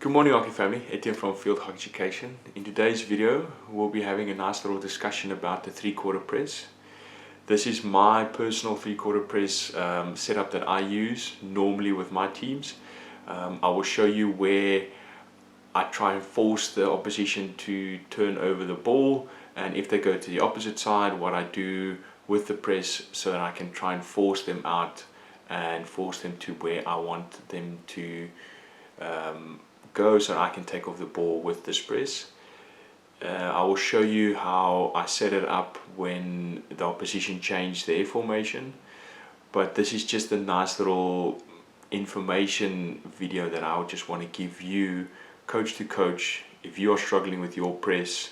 Good morning hockey family, Etienne from Field Hockey Education. In today's video we'll be having a nice little discussion about the three-quarter press. This is my personal three-quarter press setup that I use normally with my teams. I will show you where I try and force the opposition to turn over the ball, and if they go to the opposite side, what I do with the press so that I can try and force them out and force them to where I want them to go so I can take off the ball with this press. I will show you how I set it up when the opposition changed their formation, but this is just a nice little information video that I would just want to give you coach to coach. If you are struggling with your press,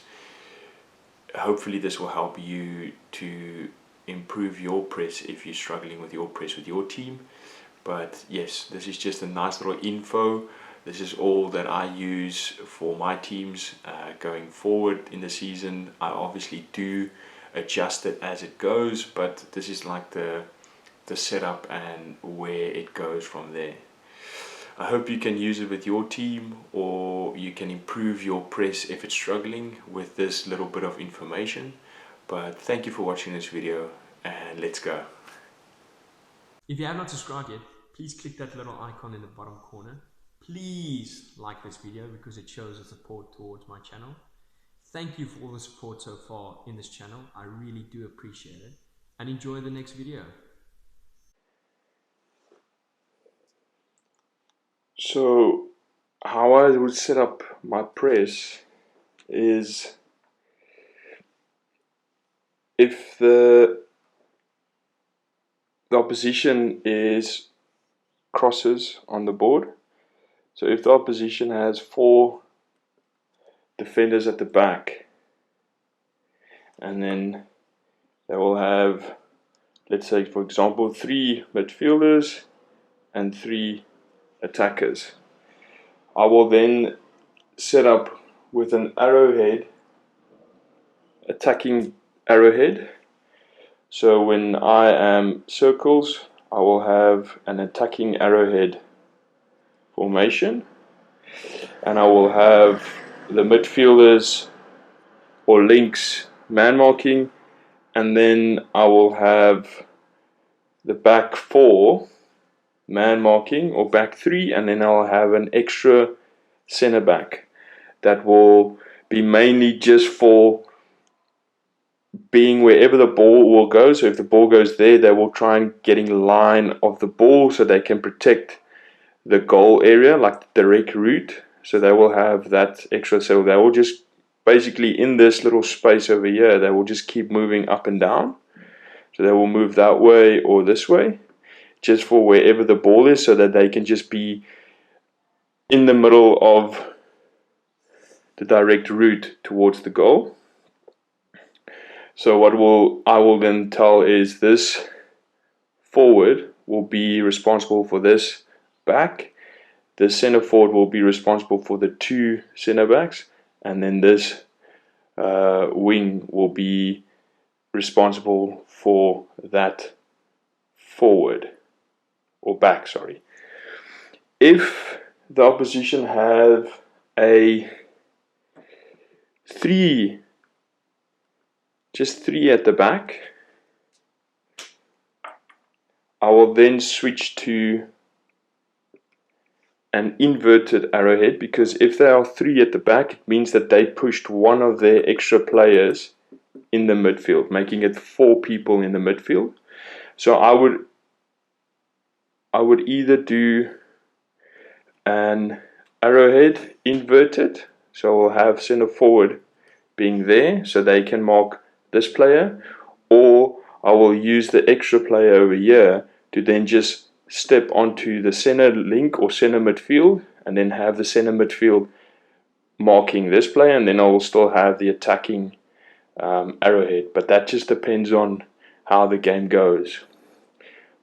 hopefully this will help you to improve your press if you're struggling with your press with your team. But yes, this is just a nice little info. This is all that I use for my teams going forward in the season. I obviously do adjust it as it goes, but this is like the setup and where it goes from there. I hope you can use it with your team, or you can improve your press if it's struggling with this little bit of information. But thank you for watching this video, and let's go. If you have not subscribed yet, please click that little icon in the bottom corner. Please like this video because it shows the support towards my channel. Thank you for all the support so far in this channel. I really do appreciate it, and enjoy the next video. So how I would set up my press is, if the opposition is crosses on the board, so if the opposition has 4 defenders at the back, and then they will have, let's say for example, 3 midfielders and 3 attackers, I will then set up with an arrowhead, attacking arrowhead. So when I am circles, I will have an attacking arrowhead formation, and I will have the midfielders or links man marking, and then I will have the back 4 man marking, or back 3, and then I'll have an extra center back that will be mainly just for being wherever the ball will go. So if the ball goes there, they will try and get in line of the ball so they can protect the goal area, like the direct route. So they will have that extra, so they will just basically in this little space over here, they will just keep moving up and down. So they will move that way or this way, just for wherever the ball is, so that they can just be in the middle of the direct route towards the goal. So what I will then tell is this forward will be responsible for this back, the center forward will be responsible for the 2 center backs, and then this wing will be responsible for that forward, or back, sorry. If the opposition have a 3, just 3 at the back, I will then switch to an inverted arrowhead, because if there are 3 at the back, it means that they pushed one of their extra players in the midfield, making it 4 people in the midfield. So I would either do an arrowhead inverted, so we'll have center forward being there so they can mark this player, or I will use the extra player over here to then just step onto the center link or center midfield, and then have the center midfield marking this player, and then I will still have the attacking arrowhead. But that just depends on how the game goes.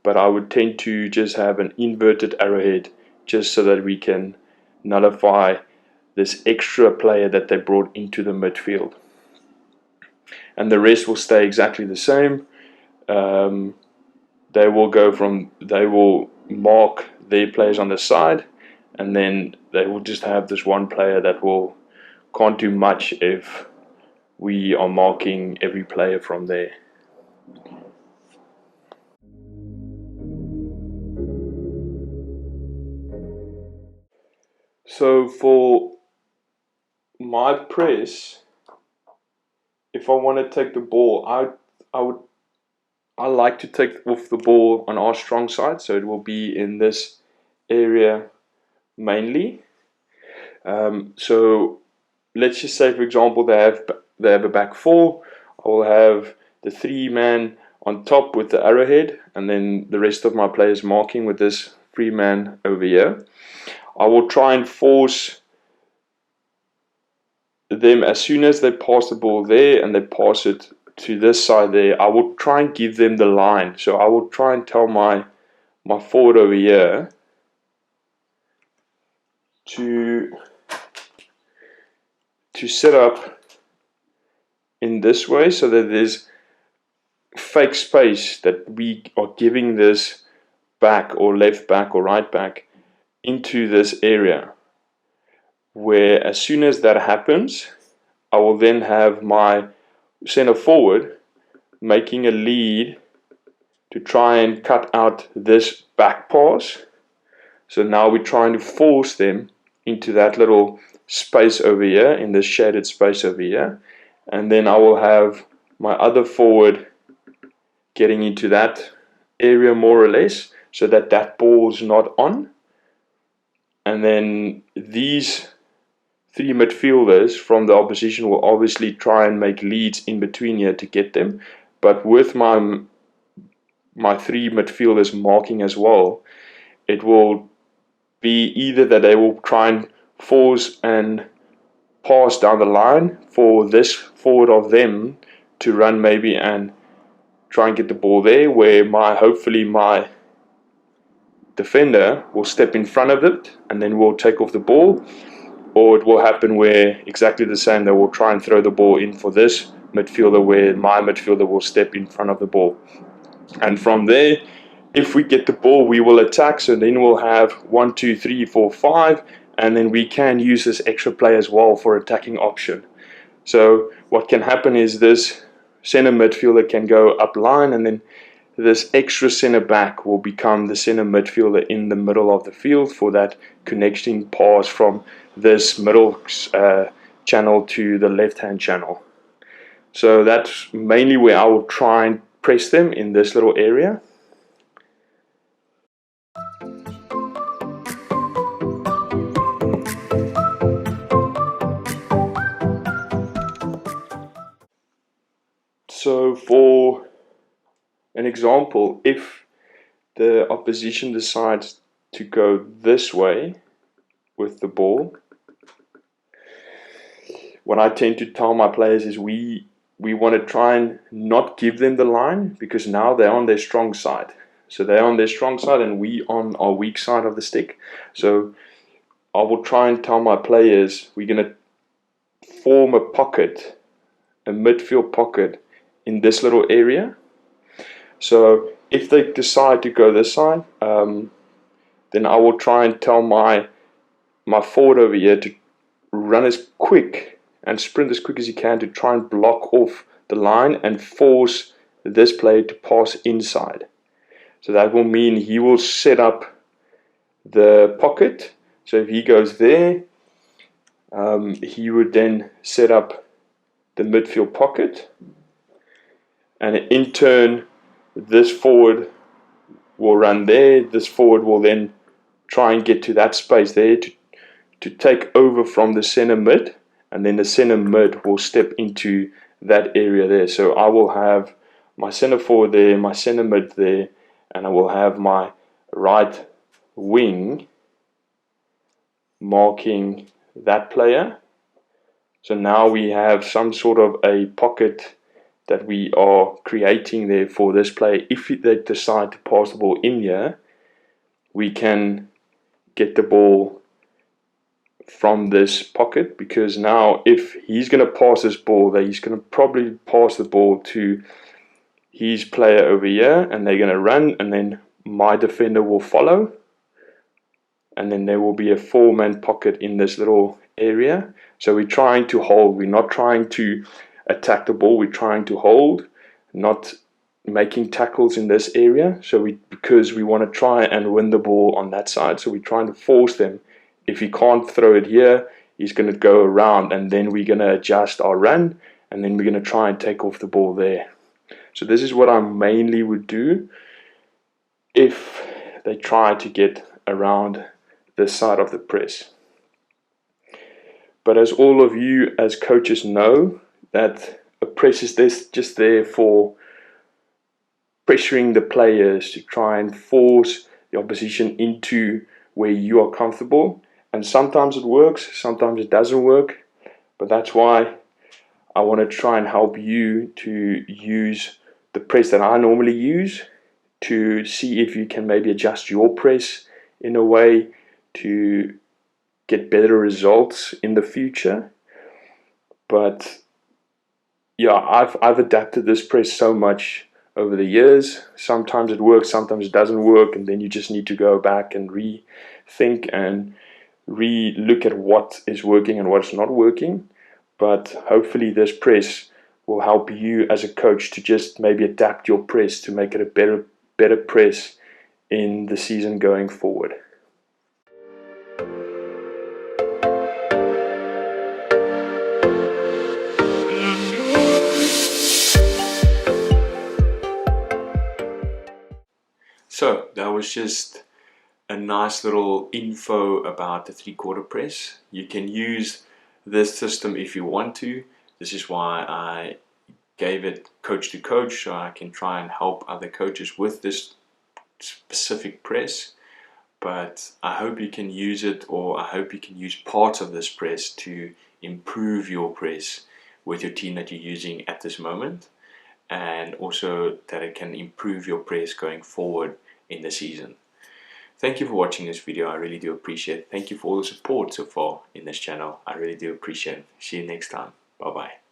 But I would tend to just have an inverted arrowhead, just so that we can nullify this extra player that they brought into the midfield, and the rest will stay exactly the same. They will mark their players on the side, and then they will just have this one player that can't do much if we are marking every player from there. So for my press, if I want to take the ball, I like to take off the ball on our strong side, so it will be in this area mainly. So let's just say, for example, they have a back four. I will have the 3-man on top with the arrowhead, and then the rest of my players marking with this 3-man over here. I will try and force them as soon as they pass the ball there and they pass it to this side there. I will try and give them the line. So I will try and tell my forward over here to set up in this way, so that there's fake space that we are giving this back or left back or right back into this area, where as soon as that happens, I will then have my center forward making a lead to try and cut out this back pass. So now we're trying to force them into that little space over here, in this shaded space over here, and then I will have my other forward getting into that area more or less, so that that ball's not on. And then these 3 midfielders from the opposition will obviously try and make leads in between here to get them, but with my 3 midfielders marking as well, it will be either that they will try and force and pass down the line for this forward of them to run maybe and try and get the ball there, where hopefully my defender will step in front of it and then we'll take off the ball. Or it will happen where exactly the same, they will try and throw the ball in for this midfielder, where my midfielder will step in front of the ball. And from there, if we get the ball, we will attack. So then we'll have 1, 2, 3, 4, 5, and then we can use this extra play as well for attacking option. So what can happen is this center midfielder can go up line, and then this extra center back will become the center midfielder in the middle of the field for that connecting pass from this middle channel to the left hand channel. So that's mainly where I will try and press them, in this little area. So for an example, if the opposition decides to go this way with the ball, what I tend to tell my players is we want to try and not give them the line, because now they're on their strong side. So they're on their strong side and we on our weak side of the stick. So I will try and tell my players we're going to form a pocket, a midfield pocket in this little area. So if they decide to go this side, then I will try and tell my forward over here to run as quick and sprint as quick as he can to try and block off the line and force this player to pass inside. So that will mean he will set up the pocket. So if he goes there, he would then set up the midfield pocket, and in turn this forward will run there. This forward will then try and get to that space there to take over from the center mid, and then the center mid will step into that area there. So I will have my center forward there, my center mid there, and I will have my right wing marking that player. So now we have some sort of a pocket that we are creating there for this player. If they decide to pass the ball in here, we can get the ball from this pocket, because now if he's going to pass this ball there, he's going to probably pass the ball to his player over here, and they're going to run, and then my defender will follow. and then there will be a 4-man pocket in this little area. So we're trying to hold, we're not trying to attack the ball, we're trying to hold, not making tackles in this area. So because we want to try and win the ball on that side, so we're trying to force them. If he can't throw it here, he's going to go around, and then we're going to adjust our run, and then we're going to try and take off the ball there. So this is what I mainly would do if they try to get around this side of the press. But as all of you as coaches know, that a press is just there for pressuring the players to try and force the opposition into where you are comfortable. And sometimes it works, sometimes it doesn't work. But that's why I want to try and help you to use the press that I normally use, to see if you can maybe adjust your press in a way to get better results in the future. But yeah, I've adapted this press so much over the years. Sometimes it works, sometimes it doesn't work, and then you just need to go back and rethink and re-look at what is working and what's not working. But hopefully this press will help you as a coach to just maybe adapt your press to make it a better press in the season going forward. So that was just a nice little info about the 3/4 press. You can use this system if you want to. This is why I gave it coach to coach, so I can try and help other coaches with this specific press. But I hope you can use it, or I hope you can use parts of this press to improve your press with your team that you're using at this moment, and also that it can improve your press going forward in the season. Thank you for watching this video. I really do appreciate it. Thank you for all the support so far in this channel. I really do appreciate it. See you next time. Bye bye.